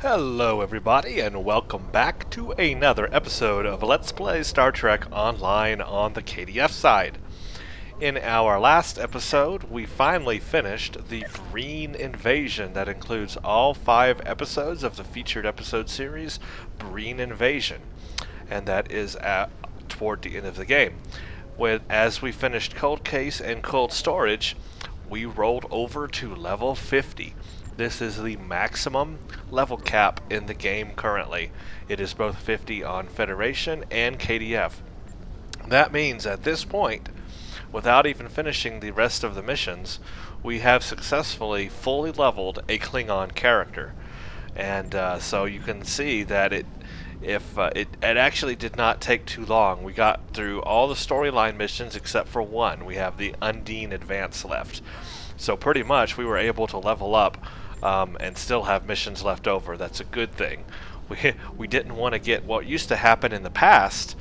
Hello everybody and welcome back to another episode of Let's Play Star Trek Online on the KDF side. In our last episode, we finally finished the Breen Invasion that includes all 5 episodes of the featured episode series Breen Invasion, and that is toward the end of the game. As we finished Cold Case and Cold Storage, we rolled over to level 50. This is the maximum level cap in the game currently. It is both 50 on Federation and KDF. That means at this point, without even finishing the rest of the missions, we have successfully fully leveled a Klingon character. And so you can see that it actually did not take too long. We got through all the storyline missions except for one. We have the Undine Advance left. So pretty much we were able to level up and still have missions left over. That's a good thing. We didn't want to get what used to happen in the past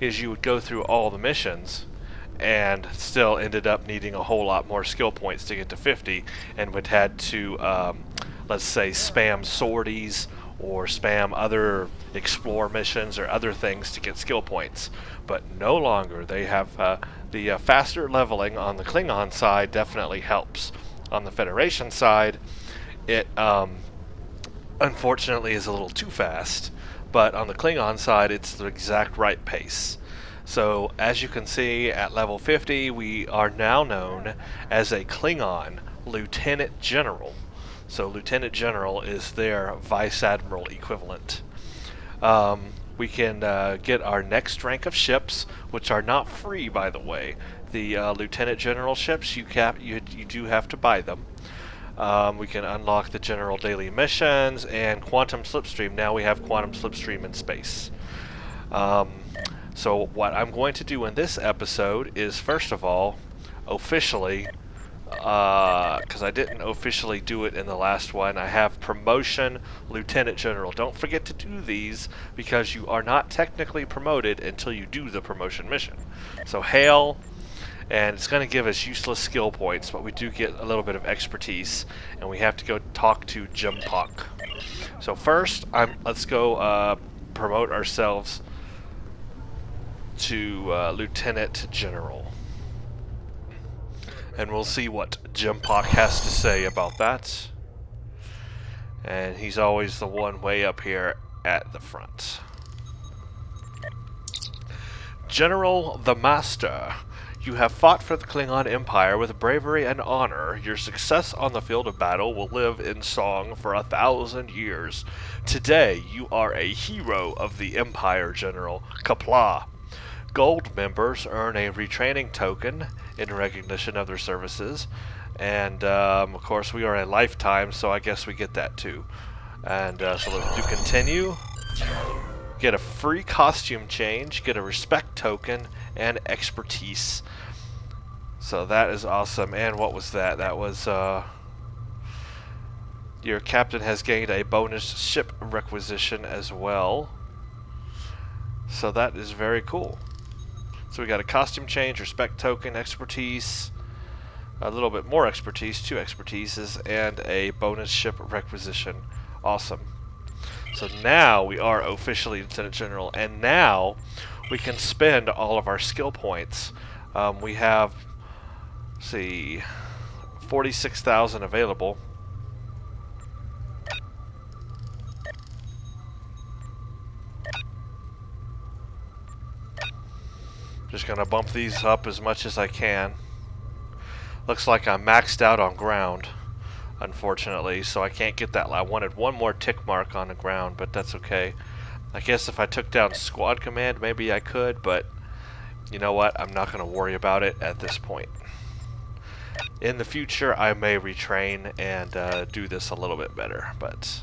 is you would go through all the missions and still ended up needing a whole lot more skill points to get to 50 and would had to let's say spam sorties or spam other explore missions or other things to get skill points. But no longer. They have the faster leveling on the Klingon side definitely helps. On the Federation side, it unfortunately is a little too fast, but on the Klingon side it's the exact right pace. So as you can see, at level 50 we are now known as a Klingon Lieutenant General. So Lieutenant General is their Vice Admiral equivalent. We can get our next rank of ships, which are not free, by the way. The Lieutenant General ships, you do have to buy them. We can unlock the General Daily Missions and Quantum Slipstream. Now we have Quantum Slipstream in space. So what I'm going to do in this episode is, first of all, officially, because I didn't officially do it in the last one, I have Promotion Lieutenant General. Don't forget to do these because you are not technically promoted until you do the promotion mission. So hail, and it's going to give us useless skill points, but we do get a little bit of expertise, and we have to go talk to Qapla. So first, let's go promote ourselves to Lieutenant General. And we'll see what Qapla has to say about that. And he's always the one way up here at the front. General the Master, you have fought for the Klingon Empire with bravery and honor. Your success on the field of battle will live in song for 1,000 years. Today, you are a hero of the Empire, General Qapla. Gold members earn a retraining token in recognition of their services, and of course we are a lifetime, so I guess we get that too. And so let's do continue. Get a free costume change, get a respect token, and expertise. So that is awesome. And what was that? That was your captain has gained a bonus ship requisition as well. So that is very cool. So we got a costume change, respect token, expertise, a little bit more expertise, 2 expertises, and a bonus ship requisition. Awesome. So now we are officially Lieutenant General, and now we can spend all of our skill points. We have, let's see, 46,000 available. Just gonna bump these up as much as I can. Looks like I'm maxed out on ground, unfortunately, so I can't get that. I wanted one more tick mark on the ground, but that's okay. I guess if I took down Squad Command, maybe I could, but you know what? I'm not gonna worry about it at this point. In the future, I may retrain and do this a little bit better, but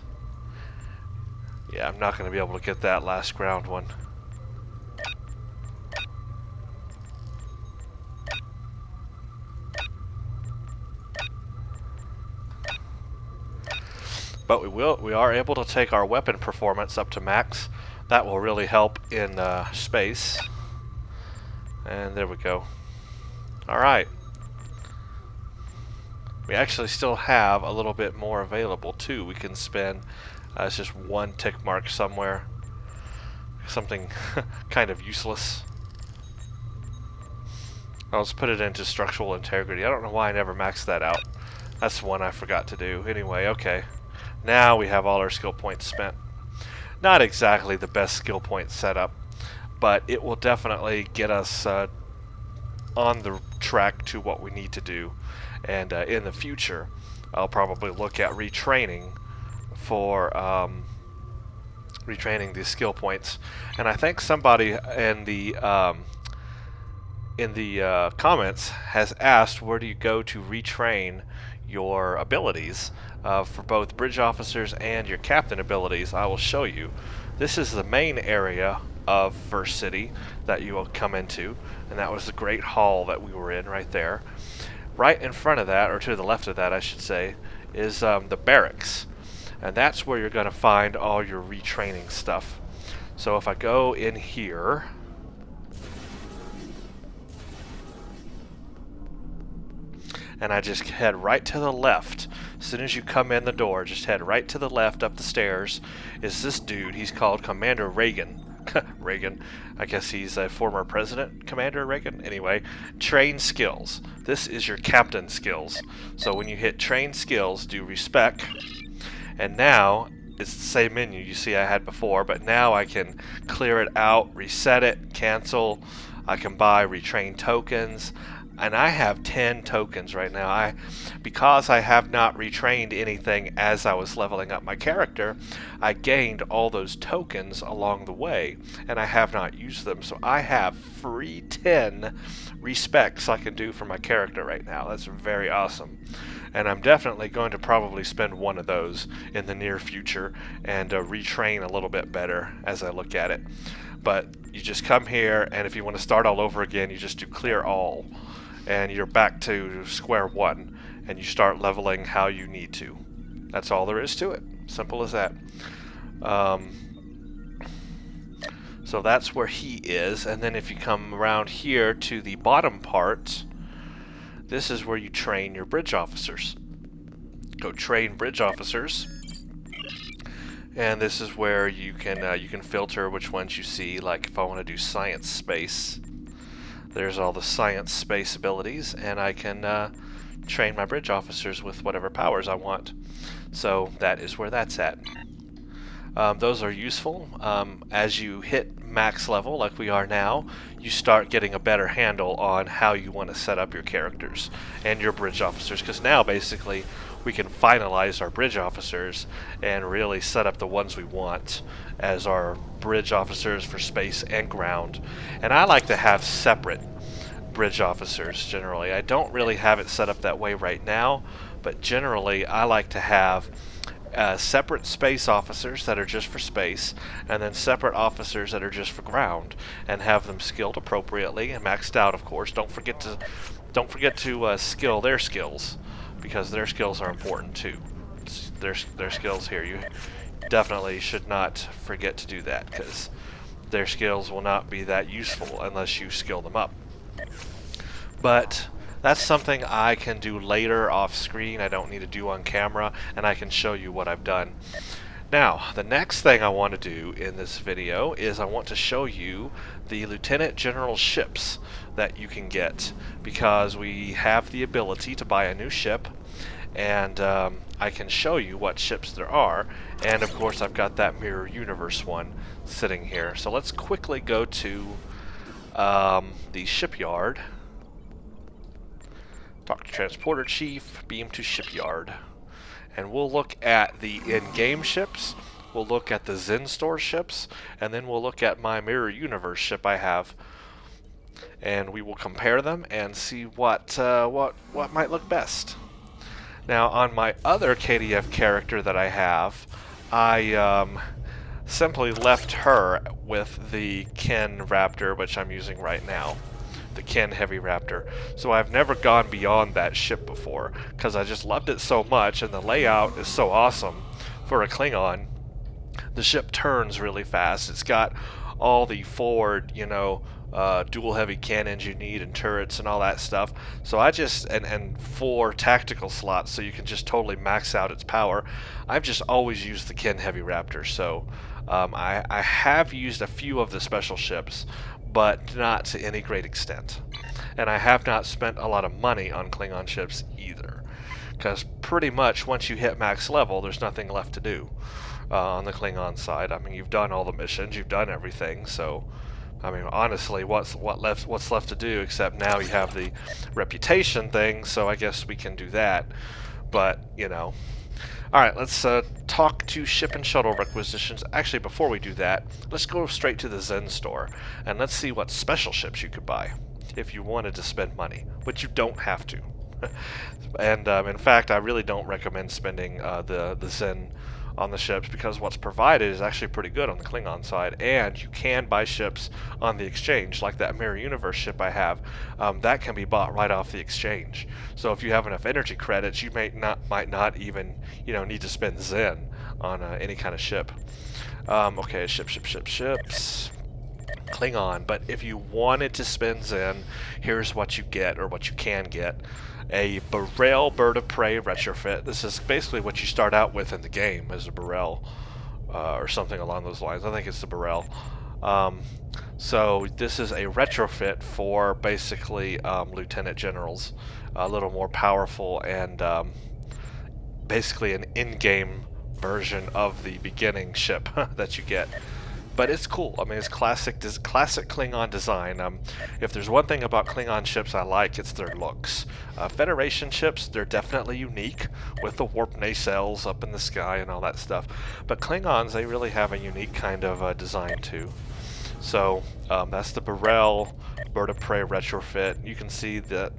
yeah, I'm not gonna be able to get that last ground one. But we are able to take our weapon performance up to max. That will really help in space. And there we go. Alright. We actually still have a little bit more available too. We can spend. It's just one tick mark somewhere. Something kind of useless. Let's put it into structural integrity. I don't know why I never maxed that out. That's one I forgot to do. Anyway, okay. Now we have all our skill points spent. Not exactly the best skill point setup, but it will definitely get us on the track to what we need to do. And in the future, I'll probably look at retraining for retraining these skill points. And I think somebody in the comments has asked, where do you go to retrain your abilities for both bridge officers and your captain abilities? I will show you. This is the main area of First City that you will come into, and that was the Great Hall that we were in right there. Right in front of that, or to the left of that I should say, is the barracks. And that's where you're going to find all your retraining stuff. So if I go in here, and I just head right to the left, as soon as you come in the door, just head right to the left up the stairs, is this dude. He's called Commander Reagan. Reagan. I guess he's a former president, Commander Reagan. Anyway, train skills. This is your captain skills. So when you hit train skills, do respec. And now, it's the same menu you see I had before, but now I can clear it out, reset it, cancel. I can buy retrain tokens. And I have 10 tokens right now. Because I have not retrained anything as I was leveling up my character, I gained all those tokens along the way, and I have not used them. So I have free 10 respecs I can do for my character right now. That's very awesome. And I'm definitely going to probably spend one of those in the near future and retrain a little bit better as I look at it. But you just come here, and if you want to start all over again, you just do clear all. And you're back to square one, and you start leveling how you need to. That's all there is to it. Simple as that. So that's where he is, and then if you come around here to the bottom part, this is where you train your bridge officers. Go train bridge officers, and this is where you can filter which ones you see. Like if I want to do science space, there's all the science space abilities, and I can train my bridge officers with whatever powers I want. So that is where that's at. Those are useful. As you hit max level, like we are now, you start getting a better handle on how you want to set up your characters and your bridge officers, because now basically we can finalize our bridge officers and really set up the ones we want as our bridge officers for space and ground. And I like to have separate bridge officers generally. I don't really have it set up that way right now, but generally I like to have separate space officers that are just for space, and then separate officers that are just for ground, and have them skilled appropriately and maxed out, of course. Don't forget to skill their skills, because their skills are important too. Their skills here, you definitely should not forget to do that, because their skills will not be that useful unless you skill them up. But that's something I can do later off screen. I don't need to do on camera, and I can show you what I've done. Now, the next thing I want to do in this video is I want to show you the Lieutenant General ships that you can get, because we have the ability to buy a new ship, and I can show you what ships there are. And of course I've got that Mirror Universe one sitting here. So let's quickly go to the shipyard. Talk to Transporter Chief, beam to shipyard. And we'll look at the in-game ships, we'll look at the Zen Store ships, and then we'll look at my Mirror Universe ship I have. And we will compare them and see what might look best. Now on my other KDF character that I have, I simply left her with the Ken Raptor, which I'm using right now. The Ken Heavy Raptor. So I've never gone beyond that ship before, because I just loved it so much, and the layout is so awesome for a Klingon. The ship turns really fast. It's got all the forward, dual heavy cannons you need and turrets and all that stuff. So I just, and 4 tactical slots so you can just totally max out its power. I've just always used the Ken Heavy Raptor. So I have used a few of the special ships, but not to any great extent. And I have not spent a lot of money on Klingon ships either, because pretty much once you hit max level, there's nothing left to do on the Klingon side. I mean, you've done all the missions, you've done everything, so I mean, honestly, what's left to do, except now you have the reputation thing, so I guess we can do that. But, you know. Alright, let's talk to ship and shuttle requisitions. Actually, before we do that, let's go straight to the Zen store, and let's see what special ships you could buy if you wanted to spend money, which you don't have to. And, in fact, I really don't recommend spending the Zen on the ships, because what's provided is actually pretty good on the Klingon side, and you can buy ships on the exchange, like that Mirror Universe ship I have. That can be bought right off the exchange. So if you have enough energy credits, you might not even need to spend Zen on any kind of ship. Okay, ships. Klingon, but if you wanted to spend Zen, here's what you get, or what you can get. A Burrell Bird of Prey retrofit. This is basically what you start out with in the game, as a Burrell, or something along those lines. I think it's the Burrell. So this is a retrofit for basically lieutenant generals, a little more powerful, and basically an in-game version of the beginning ship that you get. But it's cool. I mean, it's classic Klingon design. If there's one thing about Klingon ships I like, it's their looks. Federation ships, they're definitely unique, with the warp nacelles up in the sky and all that stuff. But Klingons, they really have a unique kind of design too. So that's the Burrell Bird of Prey retrofit. You can see that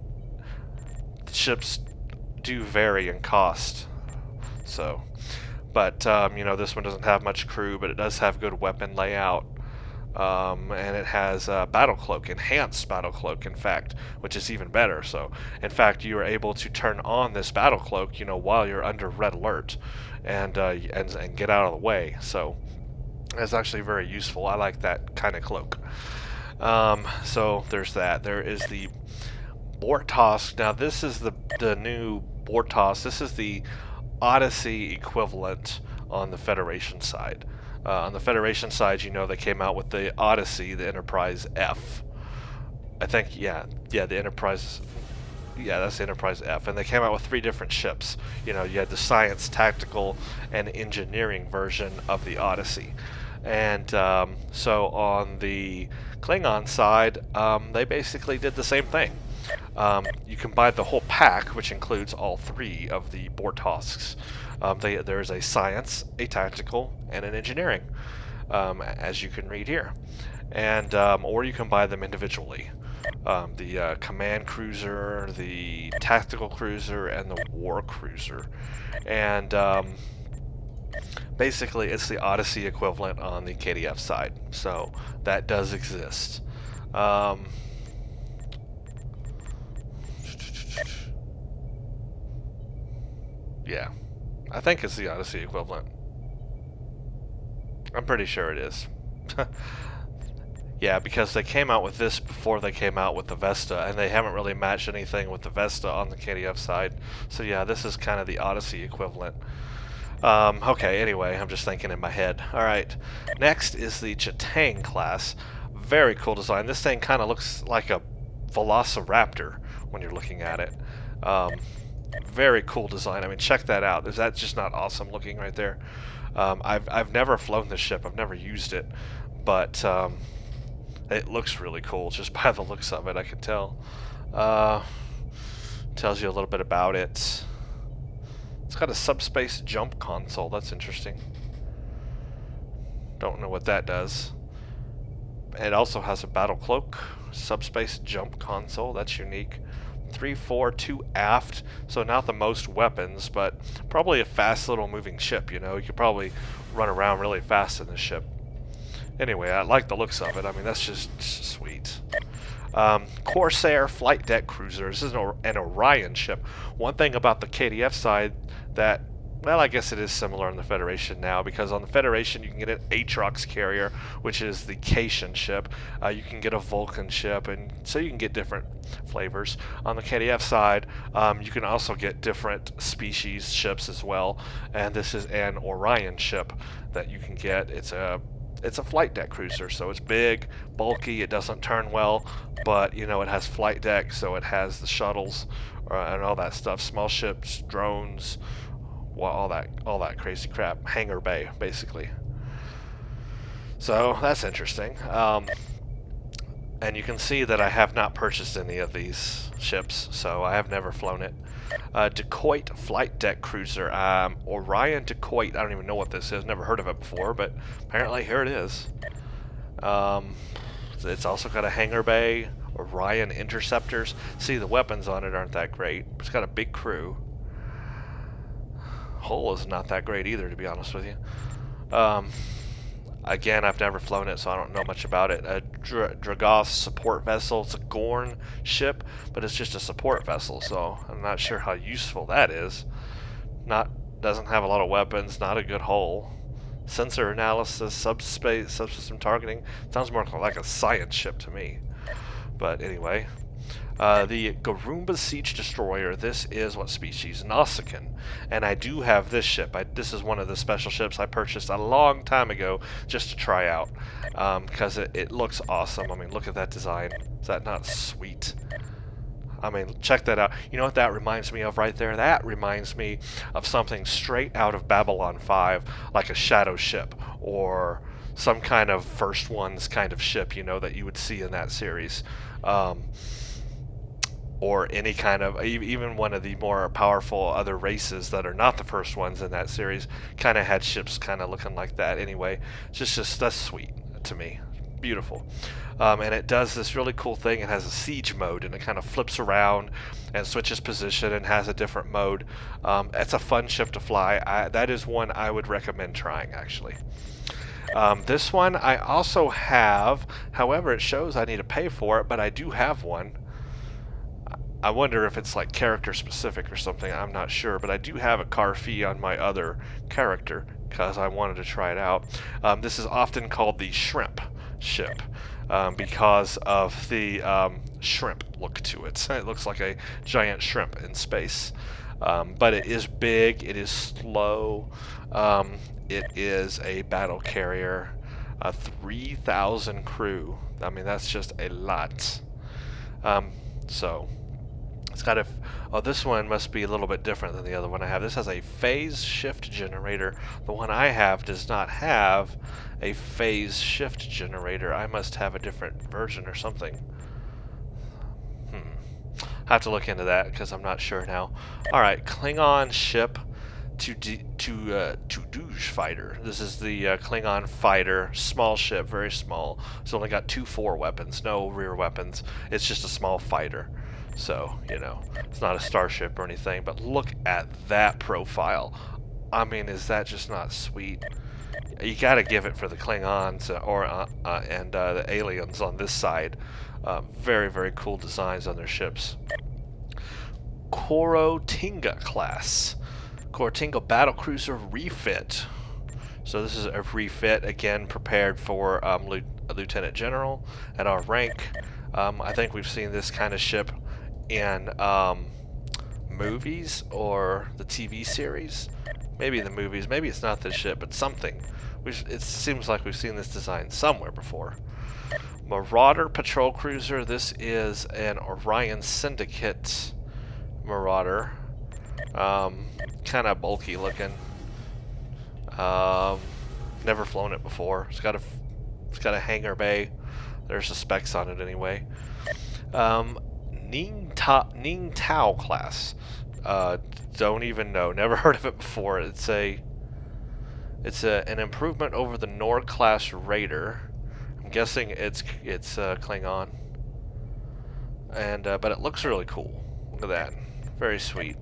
ships do vary in cost. So. But, this one doesn't have much crew, but it does have good weapon layout. And it has Battle Cloak, enhanced Battle Cloak, in fact, which is even better. So, in fact, you are able to turn on this Battle Cloak, while you're under red alert, and get out of the way. So, it's actually very useful. I like that kind of cloak. So, there's that. There is the Bortos. Now, this is the new Bortos. This is the Odyssey equivalent on the Federation side. On the Federation side, they came out with the Odyssey, the Enterprise F. I think, the Enterprise, that's the Enterprise F. And they came out with 3 different ships. You had the Science, Tactical, and Engineering version of the Odyssey. And so on the Klingon side, they basically did the same thing. You can buy the whole pack, which includes all 3 of the Bortosks. There's a Science, a Tactical, and an Engineering, as you can read here. And or you can buy them individually. The Command Cruiser, the Tactical Cruiser, and the War Cruiser. And basically, it's the Odyssey equivalent on the KDF side. So that does exist. Yeah, I think it's the Odyssey equivalent. I'm pretty sure it is. Yeah, because they came out with this before they came out with the Vesta, and they haven't really matched anything with the Vesta on the KDF side. So yeah, this is kind of the Odyssey equivalent. Okay, anyway, I'm just thinking in my head. Alright, next is the Chitang class. Very cool design. This thing kind of looks like a Velociraptor when you're looking at it. Very cool design. I mean, check that out. Is that just not awesome looking right there? I've never flown this ship. I've never used it, but it looks really cool just by the looks of it. I can tell. Tells you a little bit about it. It's got a subspace jump console. That's interesting. Don't know what that does. It also has a battle cloak, subspace jump console. That's unique. 3, 4, 2 aft, so not the most weapons, but probably a fast little moving ship. You could probably run around really fast in this ship. Anyway, I like the looks of it. I mean, that's just sweet. Corsair flight deck cruiser. This is an Orion ship. One thing about the KDF side that Well, I guess it is similar in the Federation now, because on the Federation you can get an Atrox carrier, which is the Cation ship. You can get a Vulcan ship, and so you can get different flavors. On the KDF side, you can also get different species ships as well, and this is an Orion ship that you can get. It's a flight deck cruiser, so it's big, bulky, it doesn't turn well, but you know, it has flight deck, so it has the shuttles and all that stuff, small ships, drones, well, all that crazy crap, hangar bay basically. So that's interesting. And you can see that I have not purchased any of these ships, so I have never flown it. Decoit flight deck cruiser, Orion Decoit. I don't even know what this is, never heard of it before, but apparently here it is. It's also got a hangar bay, Orion interceptors. See, the weapons on it aren't that great. It's got a big crew. Hull is not that great either, to be honest with you. Again, I've never flown it, so I don't know much about it. A Dragos support vessel. It's a Gorn ship, but it's just a support vessel, so I'm not sure how useful that is. Doesn't have a lot of weapons, not a good hull. Sensor analysis, subsystem targeting. Sounds more like a science ship to me. But anyway. The Garumba Siege Destroyer, this is what species? Nausicaan. And I do have this ship. This is one of the special ships I purchased a long time ago just to try out. Because it looks awesome. I mean, look at that design. Is that not sweet? I mean, check that out. You know what that reminds me of right there? That reminds me of something straight out of Babylon 5, like a shadow ship, or some kind of First Ones kind of ship, you know, that you would see in that series. Or any kind of, even one of the more powerful other races that are not the First Ones in that series kind of had ships kind of looking like that anyway. It's just that's sweet to me. Beautiful. And it does this really cool thing. It has a siege mode, and it kind of flips around and switches position and has a different mode. It's a fun ship to fly. That is one I would recommend trying, actually. This one I also have, however, it shows I need to pay for it, but I do have one. I wonder if it's like character specific or something, I'm not sure, but I do have a car fee on my other character because I wanted to try it out. This is often called the shrimp ship because of the shrimp look to it. It looks like a giant shrimp in space. But it is big, it is slow, it is a battle carrier, 3,000 crew. I mean, that's just a lot. So it's got this one must be a little bit different than the other one I have. This has a phase shift generator. The one I have does not have a phase shift generator. I must have a different version or something. I have to look into that because I'm not sure now. Alright, Klingon ship to Douche fighter. This is the Klingon fighter, small ship, very small. It's only got 2 foreweapons, no rear weapons. It's just a small fighter. So, you know, it's not a starship or anything, but look at that profile. I mean, is that just not sweet? You gotta give it for the Klingons and the aliens on this side. Very, very cool designs on their ships. Korotinga class. Korotinga battlecruiser refit. So this is a refit, again, prepared for a Lieutenant General at our rank. I think we've seen this kind of ship in movies or the TV series. Maybe the movies, maybe it's not this ship, but something. It seems like we've seen this design somewhere before. Marauder patrol cruiser. This is an Orion Syndicate Marauder. Kind of bulky looking. Never flown it before. It's got a hangar bay. There's the specs on it anyway. Ning Tao class. Don't even know. Never heard of it before. It's an improvement over the Nord class Raider. I'm guessing it's Klingon. And but it looks really cool. Look at that. Very sweet.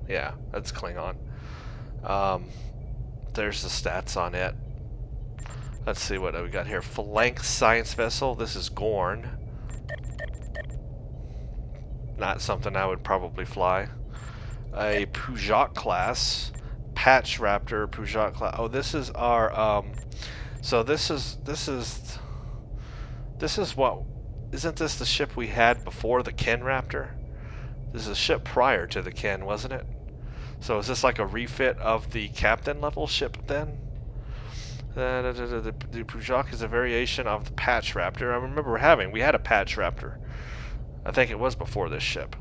Yeah, that's Klingon. There's the stats on it. Let's see what we got here. Flank science vessel. This is Gorn. Not something I would probably fly. A Pujok class Patch Raptor Peugeot class. Oh, this is our so this is what, isn't this the ship we had before the Ken Raptor? This is a ship prior to the Ken, wasn't it? So is this like a refit of the captain level ship then? The Peugeot is a variation of the Patch Raptor. I remember we had a Patch Raptor. I think it was before this ship.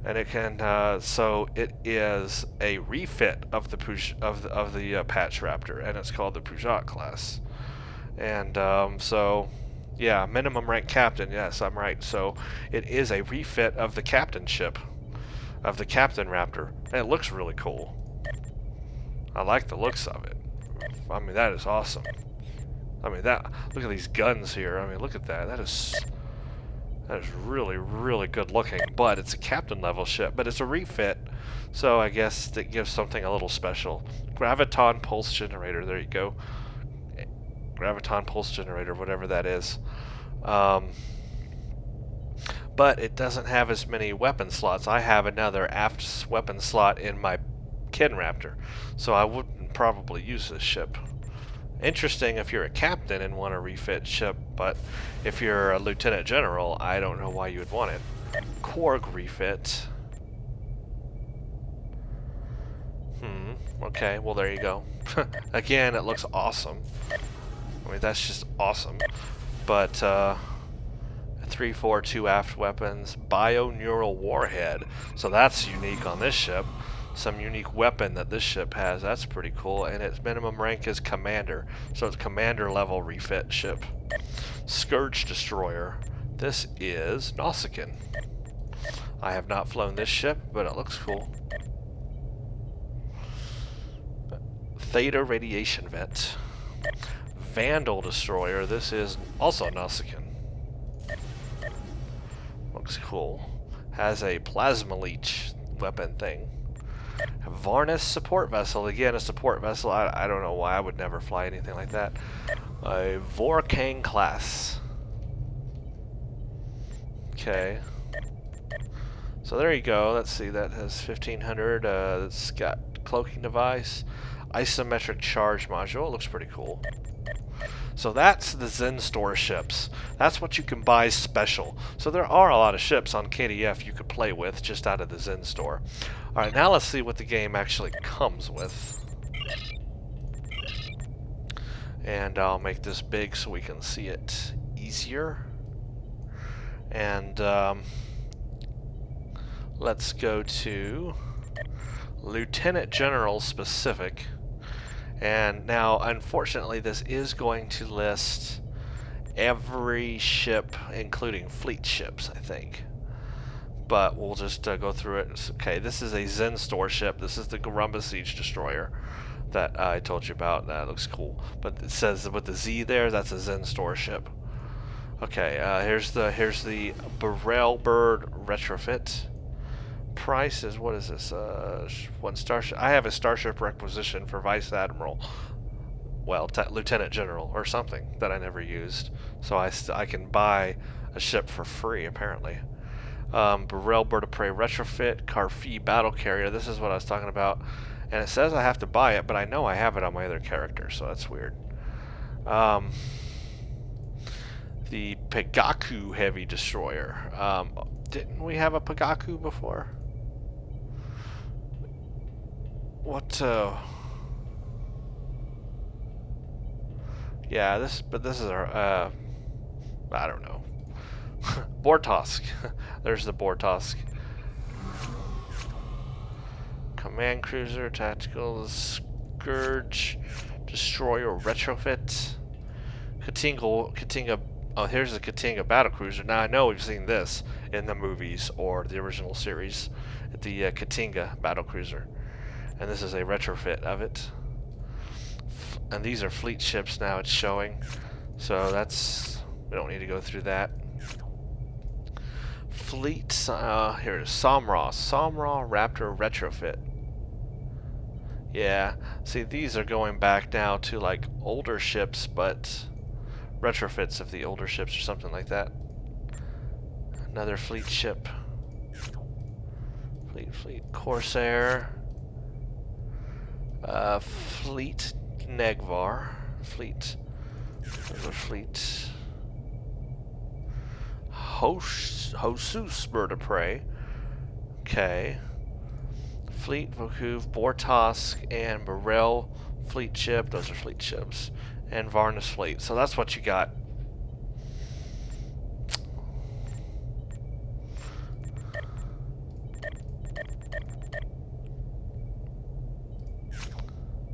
And it can, so it is a refit of the Patch Raptor, and it's called the Peugeot class. And so, yeah, minimum rank captain. Yes, I'm right. So it is a refit of the captain ship, of the Captain Raptor, and it looks really cool. I like the looks of it. I mean, that is awesome. I mean, look at these guns here. I mean, look at that. That is really, really good looking. But it's a captain level ship, but it's a refit, so I guess that gives something a little special. Graviton pulse generator. There you go. Graviton pulse generator, whatever that is. But it doesn't have as many weapon slots. I have another aft weapon slot in my Ken Raptor, so I wouldn't probably use this ship. Interesting if you're a captain and want a refit ship, but if you're a lieutenant general, I don't know why you would want it. Korg refit. Okay, well there you go. Again, it looks awesome. I mean, that's just awesome. But 342 aft weapons, bio-neural warhead. So that's unique on this ship. Some unique weapon that this ship has. That's pretty cool. And its minimum rank is commander. So it's commander level refit ship. Scourge destroyer. This is Nausicaan. I have not flown this ship, but it looks cool. Theta radiation vent. Vandal destroyer. This is also Nausicaan. Looks cool. Has a plasma leech weapon thing. Varnus support vessel. Again, a support vessel. I don't know why I would never fly anything like that. A Vorkang class. Okay. So there you go. Let's see. That has 1500. It's got cloaking device. Isometric charge module. It looks pretty cool. So that's the Zen Store ships. That's what you can buy special. So there are a lot of ships on KDF you could play with just out of the Zen Store. Alright, now let's see what the game actually comes with. And I'll make this big so we can see it easier. And let's go to Lieutenant General specific. And now, unfortunately, this is going to list every ship, including fleet ships, I think. But we'll just go through it. Okay, this is a Zen Store ship. This is the Garumba Siege Destroyer that I told you about. That looks cool. But it says with the Z there, that's a Zen Store ship. Okay, here's the Burrell Bird retrofit. Price is, what is this? One starship. I have a starship requisition for Vice Admiral. Well, Lieutenant General or something that I never used. So I can buy a ship for free apparently. Burrell Bird of Prey retrofit, Carfi battle carrier. This is what I was talking about. And it says I have to buy it, but I know I have it on my other character, so that's weird. The Pegaku heavy destroyer. Didn't we have a Pegaku before? What, yeah, this is our, I don't know. Bortosk. There's the Bortosk. Command cruiser, tactical scourge, destroyer retrofit. Katinga. Oh, here's the Katinga battle cruiser. Now I know we've seen this in the movies or the original series. The Katinga battle cruiser. And this is a retrofit of it. And these are fleet ships now it's showing. So that's, we don't need to go through that. Fleet, here is Samra Raptor retrofit. Yeah, see these are going back now to like older ships, but retrofits of the older ships or something like that. Another fleet ship. Fleet Corsair. Fleet Negvar. Fleet. Fleet. Hosus bird of prey. Okay. Fleet Vokuv, Bortosk, and Burrell fleet ship. Those are fleet ships. And Varnus fleet. So that's what you got.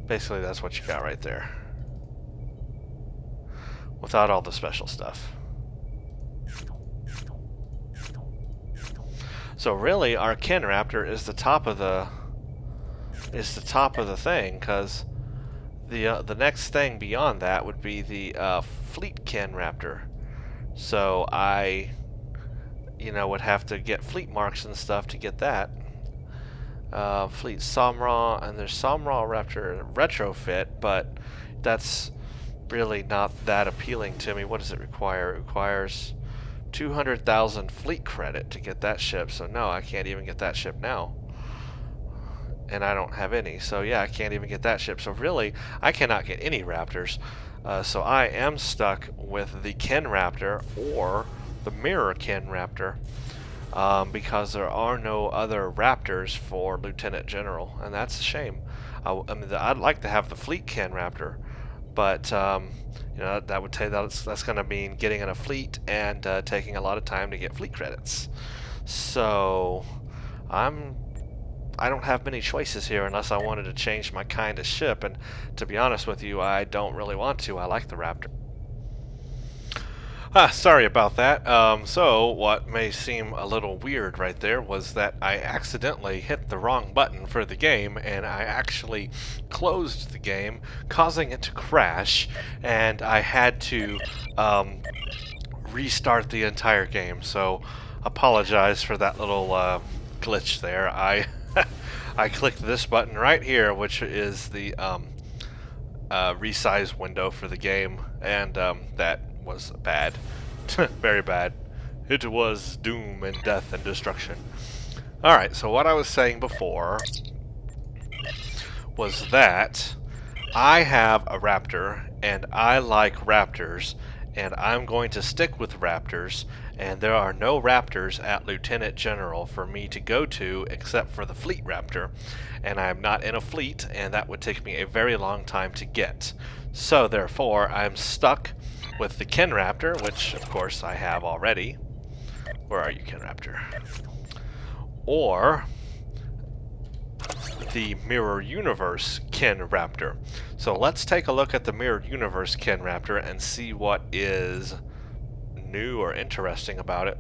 Basically, that's what you got right there. Without all the special stuff. So really, our Ken Raptor is the top of the thing, because the next thing beyond that would be the Fleet Ken Raptor. So I, would have to get fleet marks and stuff to get that. Fleet Samra, and there's Samra Raptor retrofit, but that's really not that appealing to me. What does it require? It requires 200,000 fleet credit to get that ship, so no, I can't even get that ship now. And I don't have any, so yeah, I can't even get that ship. So really, I cannot get any Raptors. So I am stuck with the Ken Raptor or the Mirror Ken Raptor, because there are no other Raptors for Lieutenant General, and that's a shame. I mean, I'd like to have the Fleet Ken Raptor, but that would take that's going to mean getting in a fleet and taking a lot of time to get fleet credits. So I don't have many choices here unless I wanted to change my kind of ship, and to be honest with you, I don't really want to. I like the Raptor. Sorry about that. So what may seem a little weird right there was that I accidentally hit the wrong button for the game, and I actually closed the game, causing it to crash, and I had to restart the entire game. So apologize for that little glitch there. I clicked this button right here, which is the resize window for the game, and that was bad. Very bad. It was doom and death and destruction. Alright, so what I was saying before was that I have a Raptor, and I like Raptors, and I'm going to stick with Raptors, and there are no Raptors at Lieutenant General for me to go to except for the Fleet Raptor, and I'm not in a fleet, and that would take me a very long time to get. So therefore, I'm stuck with the Ken Raptor, which of course I have already. Where are you, Ken Raptor? Or the Mirror Universe Ken Raptor. So let's take a look at the Mirror Universe Ken Raptor and see what is new or interesting about it.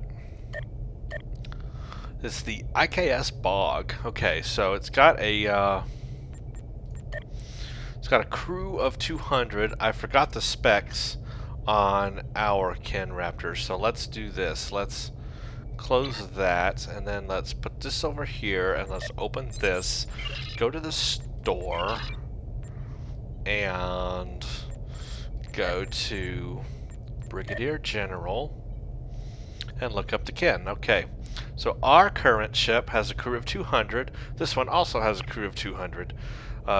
It's the IKS Bog. Okay, so it's got a crew of 200. I forgot the specs on our Ken Raptor, so let's do this. Let's close that, and then let's put this over here, and let's open this, go to the store, and go to Brigadier General, and look up the Ken. Okay, so our current ship has a crew of 200. This one also has a crew of 200.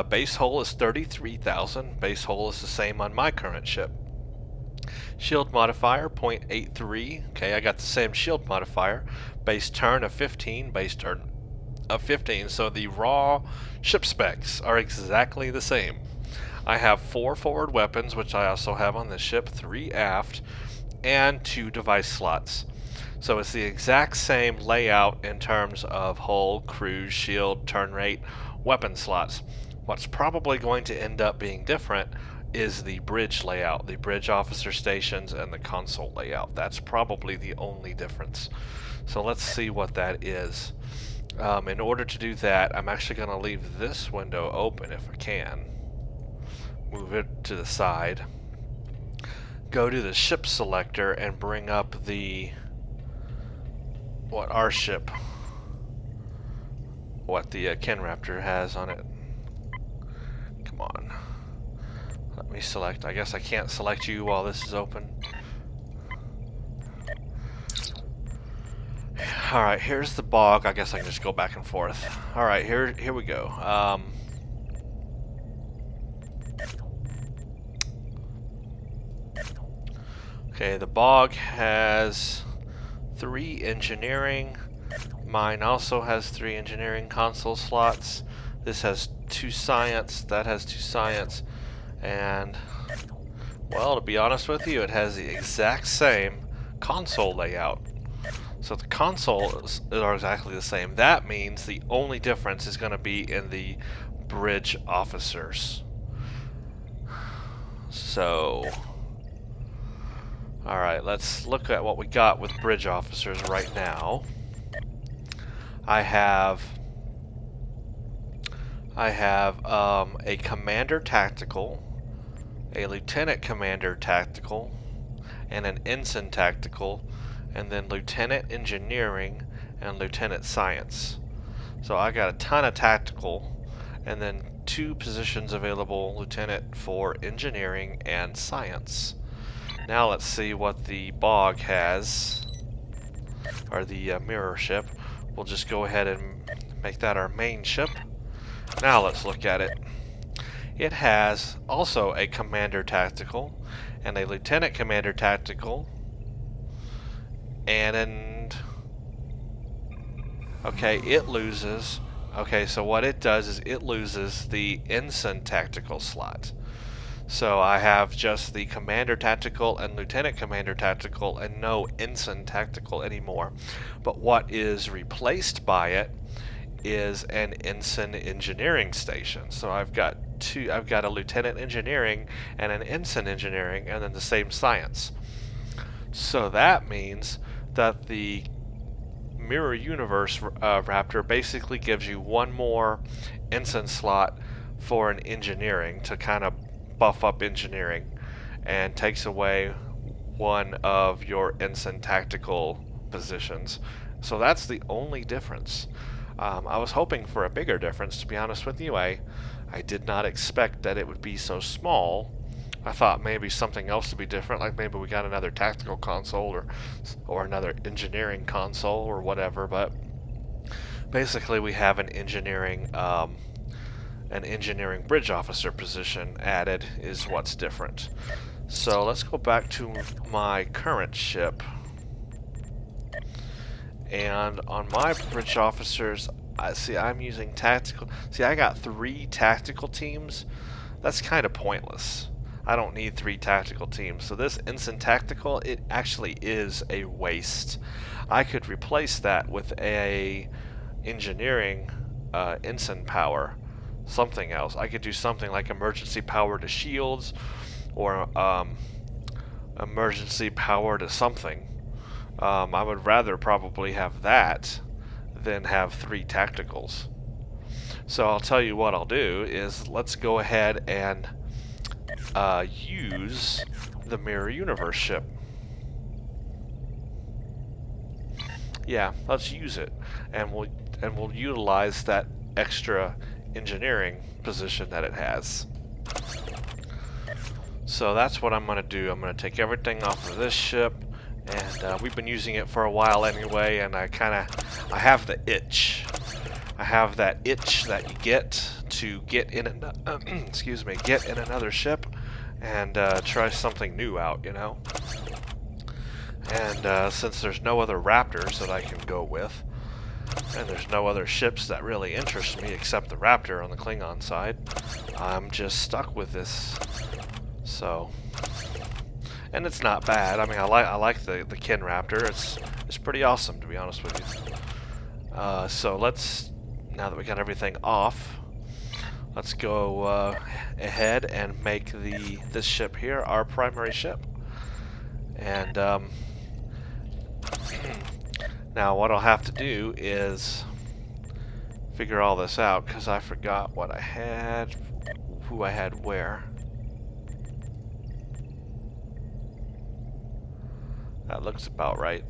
Base hull is 33,000. Base hull is the same on my current ship. Shield modifier 0.83. Okay, I got the same shield modifier. Base turn of 15. Base turn of 15. So the raw ship specs are exactly the same. I have 4 forward weapons, which I also have on this ship, 3 aft, and 2 device slots. So it's the exact same layout in terms of hull, cruise, shield, turn rate, weapon slots. What's probably going to end up being different is the bridge layout, the bridge officer stations, and the console layout. That's probably the only difference. So let's see what that is. In order to do that, I'm actually going to leave this window open if I can. Move it to the side. Go to the ship selector and bring up the our ship. What the Ken Raptor has on it. Come on. Let me select. I guess I can't select you while this is open. Alright, here's the bog. I guess I can just go back and forth. Alright, here we go. Okay, the Bog has 3 engineering. Mine also has 3 engineering console slots. This has 2 science, that has 2 science, and, well, to be honest with you, it has the exact same console layout. So the consoles are exactly the same. That means the only difference is going to be in the bridge officers. So, alright, let's look at what we got with bridge officers right now. I have a commander tactical, a lieutenant commander tactical, and an ensign tactical, and then lieutenant engineering and lieutenant science. So I got a ton of tactical, and then 2 positions available, lieutenant for engineering and science. Now let's see what the Bog has, or the mirror ship. We'll just go ahead and make that our main ship. Now let's look at it. It has also a commander tactical and a lieutenant commander tactical and okay, it loses. Okay, so what it does is it loses the ensign tactical slot. So I have just the commander tactical and lieutenant commander tactical and no ensign tactical anymore. But what is replaced by it is an ensign engineering station. So I've got a lieutenant engineering and an ensign engineering, and then the same science. So that means that the Mirror Universe Raptor basically gives you 1 more ensign slot for an engineering to kind of buff up engineering, and takes away 1 of your ensign tactical positions. So that's the only difference. I was hoping for a bigger difference, to be honest with you. I did not expect that it would be so small. I thought maybe something else would be different, like maybe we got another tactical console or another engineering console or whatever, but basically we have an engineering bridge officer position added is what's different. So let's go back to my current ship. And on my bridge officers, I'm using tactical. See, I got 3 tactical teams. That's kind of pointless. I don't need 3 tactical teams. So this ensign tactical, it actually is a waste. I could replace that with a engineering ensign power, something else. I could do something like emergency power to shields, or emergency power to something. I would rather probably have that than have 3 tacticals. So I'll tell you what I'll do is let's go ahead and use the Mirror Universe ship. Yeah, let's use it, and we'll utilize that extra engineering position that it has. So that's what I'm going to do. I'm going to take everything off of this ship, and we've been using it for a while anyway, and I have the itch. I have that itch that you get to get in get in another ship and try something new out, you know. And since there's no other Raptors that I can go with, and there's no other ships that really interest me except the Raptor on the Klingon side, I'm just stuck with this. So, and it's not bad. I mean, I like the Kin Raptor. It's pretty awesome, to be honest with you. So let's, now that we got everything off, let's go ahead and make this ship here our primary ship. And now what I'll have to do is figure all this out, because I forgot what I had, who I had where. That looks about right.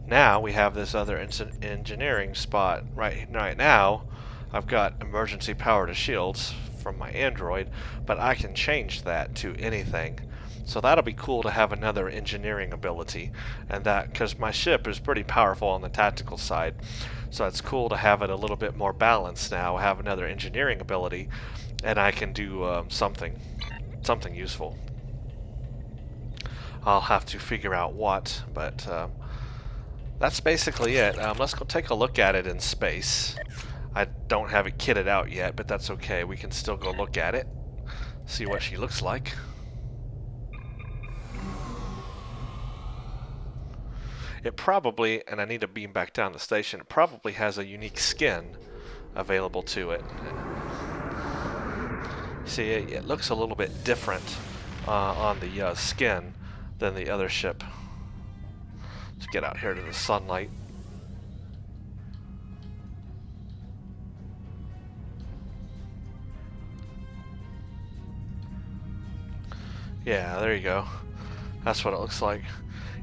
Now we have this other engineering spot. Right now, I've got emergency power to shields from my android, but I can change that to anything. So that'll be cool to have another engineering ability, and that because my ship is pretty powerful on the tactical side. So it's cool to have it a little bit more balanced now, have another engineering ability, and I can do something useful. I'll have to figure out what, but that's basically it. Let's go take a look at it in space. I don't have it kitted out yet, but that's okay. We can still go look at it, see what she looks like. It probably, and I need to beam back down the station, it probably has a unique skin available to it. See, it looks a little bit different on the skin than the other ship. Let's get out here to the sunlight. Yeah, there you go. That's what it looks like.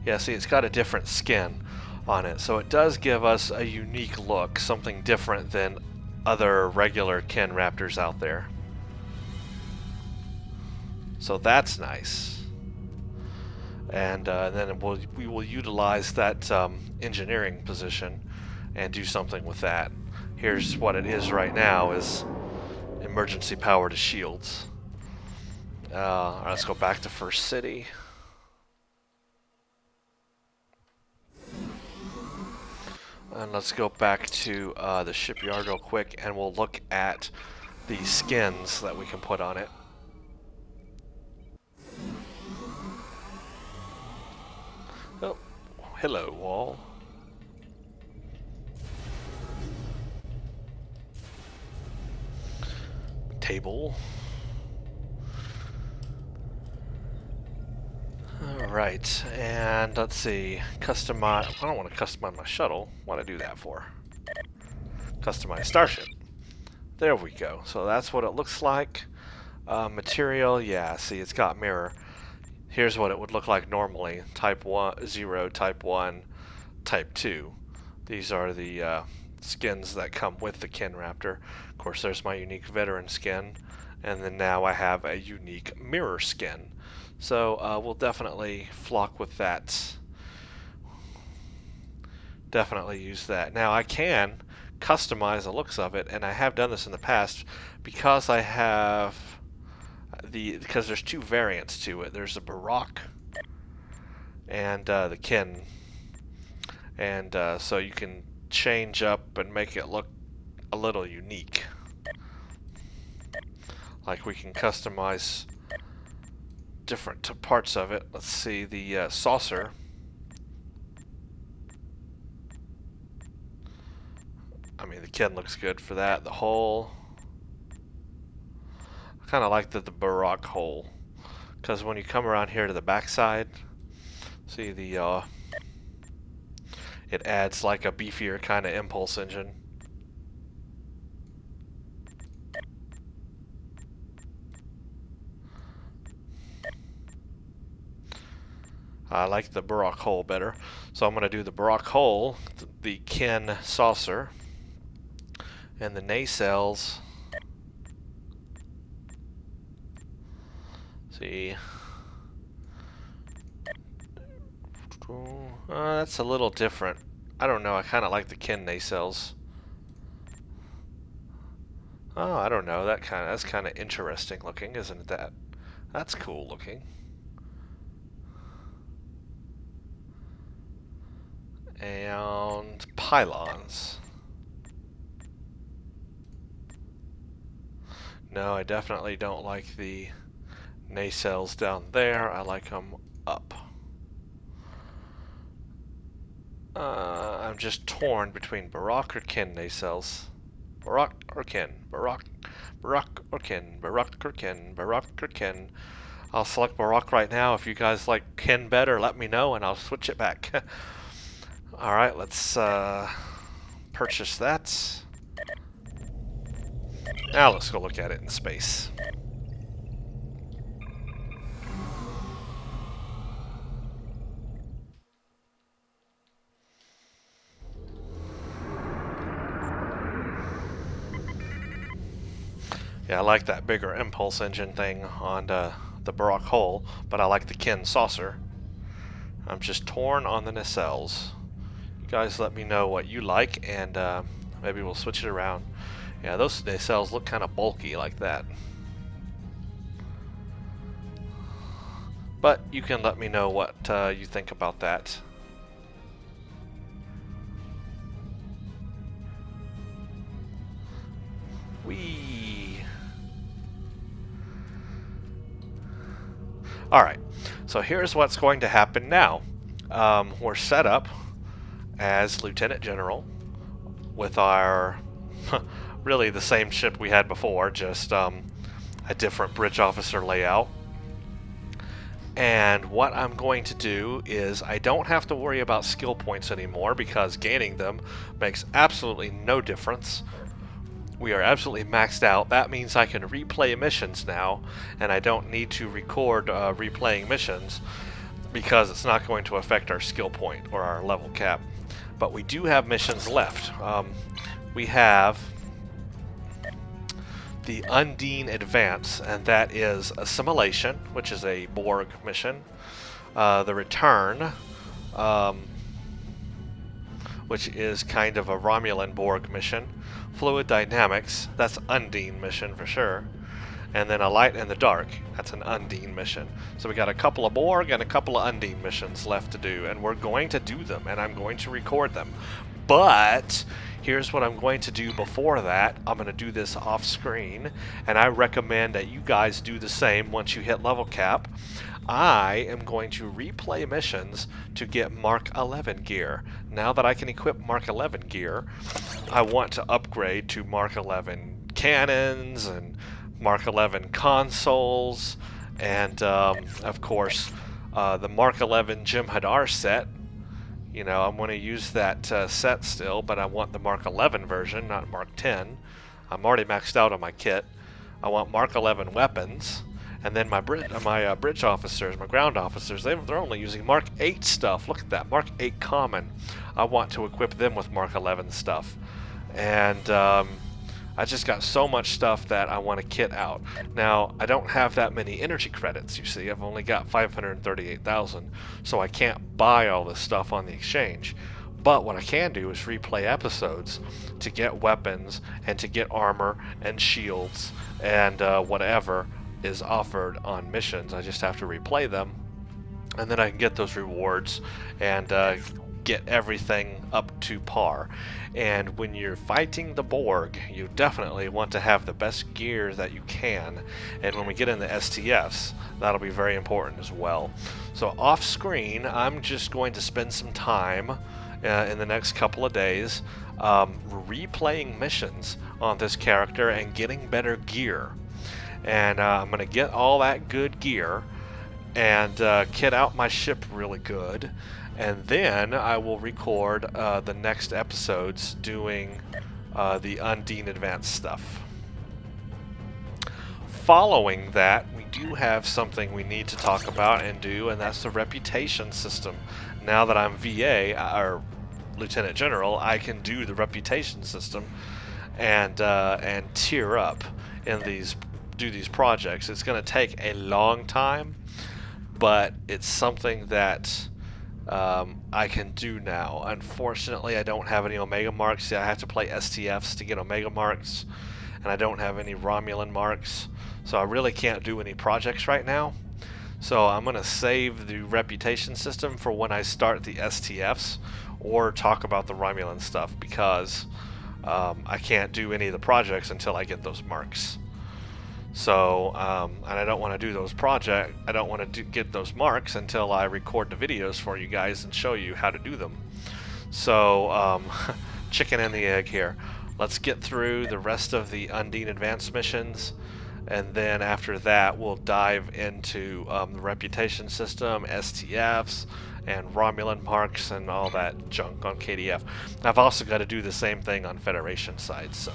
Yeah, see, it's got a different skin on it, so it does give us a unique look, something different than other regular Ken Raptors out there. So that's nice. And then we will utilize that engineering position and do something with that. Here's what it is right now: is emergency power to shields. Let's go back to First City. And let's go back to the shipyard real quick, and we'll look at the skins that we can put on it. Oh, hello, wall. Table. Alright, and let's see. Customize. I don't want to customize my shuttle. What do I do that for? Customize starship. There we go. So that's what it looks like. Material, yeah, see, it's got mirror. Here's what it would look like normally. Type 1, 0, Type 1, Type 2. These are the skins that come with the Ken Raptor. Of course, there's my unique veteran skin. And then now I have a unique mirror skin. So we'll definitely flock with that. Definitely use that. Now I can customize the looks of it, and I have done this in the past because I have because there's two variants to it. There's the Baroque and the Ken, and so you can change up and make it look a little unique. Like we can customize different parts of it. Let's see, the saucer. I mean, the Ken looks good for that. The hull. I kind of like the Baroque hull, because when you come around here to the backside, see the it adds like a beefier kind of impulse engine. I like the Baroque hull better, so I'm going to do the Baroque hull, the Ken saucer, and the nacelles. See, that's a little different. I don't know. I kind of like the Ken nacelles. Oh, I don't know. That's kind of interesting looking, isn't it? That's cool looking. And pylons. No, I definitely don't like the nacelles down there. I like them up. I'm just torn between Baroque or Ken nacelles. Baroque or Ken. Baroque or Ken. Baroque or Ken. Baroque or Ken. I'll select Baroque right now. If you guys like Ken better, let me know and I'll switch it back. Alright, let's purchase that. Now let's go look at it in space. Yeah, I like that bigger impulse engine thing on the Baroque hull, but I like the Ken saucer. I'm just torn on the nacelles. You guys let me know what you like, and maybe we'll switch it around. Yeah, those nacelles look kind of bulky like that. But you can let me know what you think about that. Whee! Alright, so here's what's going to happen now. We're set up as Lieutenant General with our really the same ship we had before, just a different bridge officer layout. And what I'm going to do is I don't have to worry about skill points anymore because gaining them makes absolutely no difference. We are absolutely maxed out. That means I can replay missions now, and I don't need to record replaying missions because it's not going to affect our skill point or our level cap. But we do have missions left. We have the Undine Advance, and that is Assimilation, which is a Borg mission. The Return, which is kind of a Romulan Borg mission. Fluid Dynamics, that's Undine mission for sure. And then A Light in the Dark, that's an Undine mission. So we got a couple of Borg and a couple of Undine missions left to do, and we're going to do them, and I'm going to record them. But here's what I'm going to do before that. I'm going to do this off screen, and I recommend that you guys do the same once you hit level cap. I am going to replay missions to get Mark 11 gear. Now that I can equip Mark 11 gear, I want to upgrade to Mark 11 cannons and Mark 11 consoles, and of course the Mark 11 Jem'Hadar set. You know, I'm going to use that set still, but I want the Mark 11 version, not Mark 10. I'm already maxed out on my kit. I want Mark 11 weapons, and then my bridge officers, my ground officers, they're only using Mark 8 stuff. Look at that, Mark 8 common. I want to equip them with Mark 11 stuff. And I just got so much stuff that I want to kit out. Now, I don't have that many energy credits, you see. I've only got 538,000, so I can't buy all this stuff on the exchange. But what I can do is replay episodes to get weapons and to get armor and shields and whatever is offered on missions. I just have to replay them, and then I can get those rewards and get everything up to par. And when you're fighting the Borg, you definitely want to have the best gear that you can, and when we get into STFs, that'll be very important as well. So off screen, I'm just going to spend some time in the next couple of days replaying missions on this character and getting better gear. And I'm going to get all that good gear and kit out my ship really good. And then I will record the next episodes doing the Undine Advanced stuff. Following that, we do have something we need to talk about and do, and that's the reputation system. Now that I'm VA, or Lieutenant General, I can do the reputation system and tier up in do these projects. It's going to take a long time, but it's something that I can do now. Unfortunately, I don't have any Omega marks. I have to play STFs to get Omega marks, and I don't have any Romulan marks, so I really can't do any projects right now. So I'm going to save the reputation system for when I start the STFs or talk about the Romulan stuff, because I can't do any of the projects until I get those marks. So, and I don't want to do those I don't want to get those marks until I record the videos for you guys and show you how to do them. So, chicken and the egg here. Let's get through the rest of the Undine Advanced missions, and then after that we'll dive into the reputation system, STFs, and Romulan marks and all that junk on KDF. I've also got to do the same thing on Federation side, so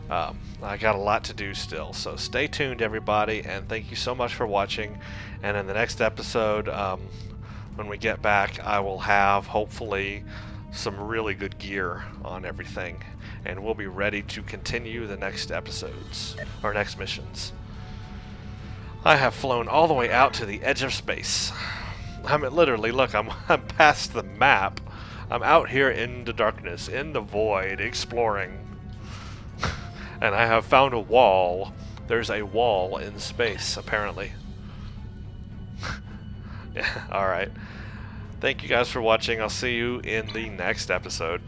I got a lot to do still. So stay tuned, everybody, and thank you so much for watching. And in the next episode, when we get back, I will have hopefully some really good gear on everything, and we'll be ready to continue the next episodes or next missions. I have flown all the way out to the edge of space. I mean, literally, look, I'm past the map. I'm out here in the darkness, in the void, exploring. And I have found a wall. There's a wall in space, apparently. Yeah, alright. Thank you guys for watching. I'll see you in the next episode.